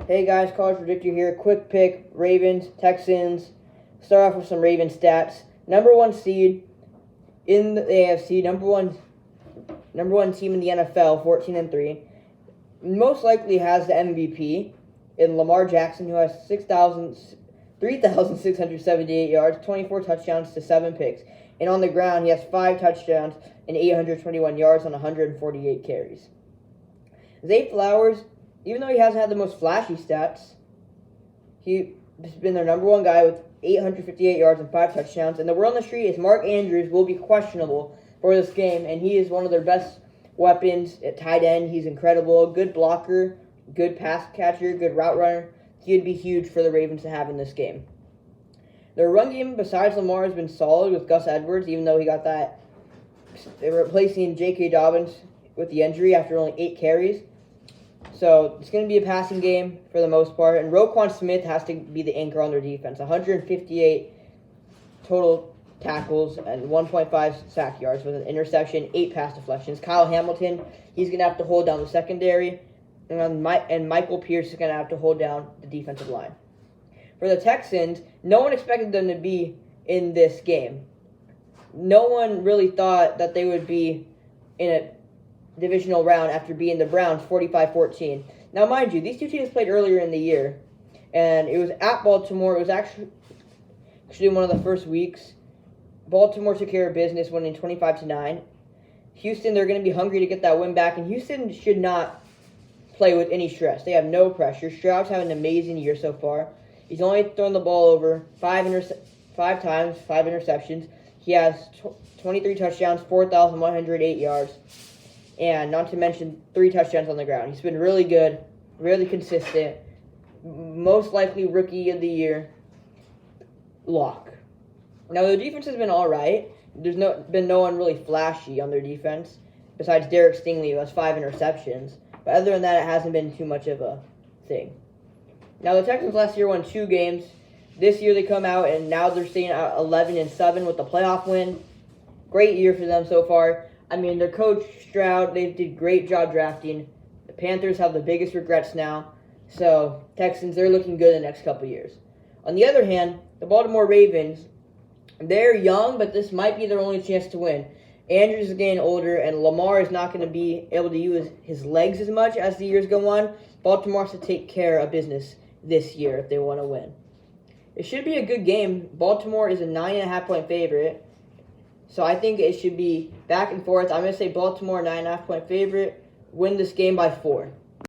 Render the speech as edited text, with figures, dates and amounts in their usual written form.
Hey guys, College Predictor here. Quick pick, Ravens, Texans. Start off with some Ravens stats. Number one seed in the AFC, number one team in the NFL, 14-3. Most likely has the MVP in Lamar Jackson, who has 3,678 yards, 24 touchdowns to 7 picks. And on the ground, he has 5 touchdowns and 821 yards on 148 carries. Zay Flowers, even though he hasn't had the most flashy stats, he's been their number one guy with 858 yards and 5 touchdowns. And the word on the street is Mark Andrews will be questionable for this game, and he is one of their best weapons at tight end. He's incredible, good blocker, good pass catcher, good route runner. He would be huge for the Ravens to have in this game. Their run game, besides Lamar, has been solid with Gus Edwards, even though he got that. They're replacing J.K. Dobbins with the injury after only 8 carries. So it's going to be a passing game for the most part. And Roquan Smith has to be the anchor on their defense. 158 total tackles and 1.5 sack yards with an interception, 8 pass deflections. Kyle Hamilton, he's going to have to hold down the secondary. And Michael Pierce is going to have to hold down the defensive line. For the Texans, no one expected them to be in this game. No one really thought that they would be in a divisional round after beating the Browns 45-14. Now, mind you, these two teams played earlier in the year, and it was at Baltimore. It was actually one of the first weeks. Baltimore took care of business, winning 25-9. Houston, they're going to be hungry to get that win back, and Houston should not play with any stress. They have no pressure. Stroud's having an amazing year so far. He's only thrown the ball over 5 times, 5 interceptions. He has 23 touchdowns, 4,108 yards, and not to mention 3 touchdowns on the ground. He's been really good, really consistent, most likely rookie of the year lock. Now, their defense has been all right. There's been no one really flashy on their defense besides Derek Stingley, who has 5 interceptions. But other than that, it hasn't been too much of a thing. Now, the Texans last year won 2 games. This year they come out, and now they're staying at 11-7 with the playoff win. Great year for them so far. I mean, their coach, Stroud, they did a great job drafting. The Panthers have the biggest regrets now. So, Texans, they're looking good in the next couple years. On the other hand, the Baltimore Ravens, they're young, but this might be their only chance to win. Andrews is getting older, and Lamar is not going to be able to use his legs as much as the years go on. Baltimore has to take care of business this year if they want to win. It should be a good game. Baltimore is a 9.5-point favorite, so I think it should be back and forth. I'm going to say Baltimore 9.5-point favorite, win this game by 4.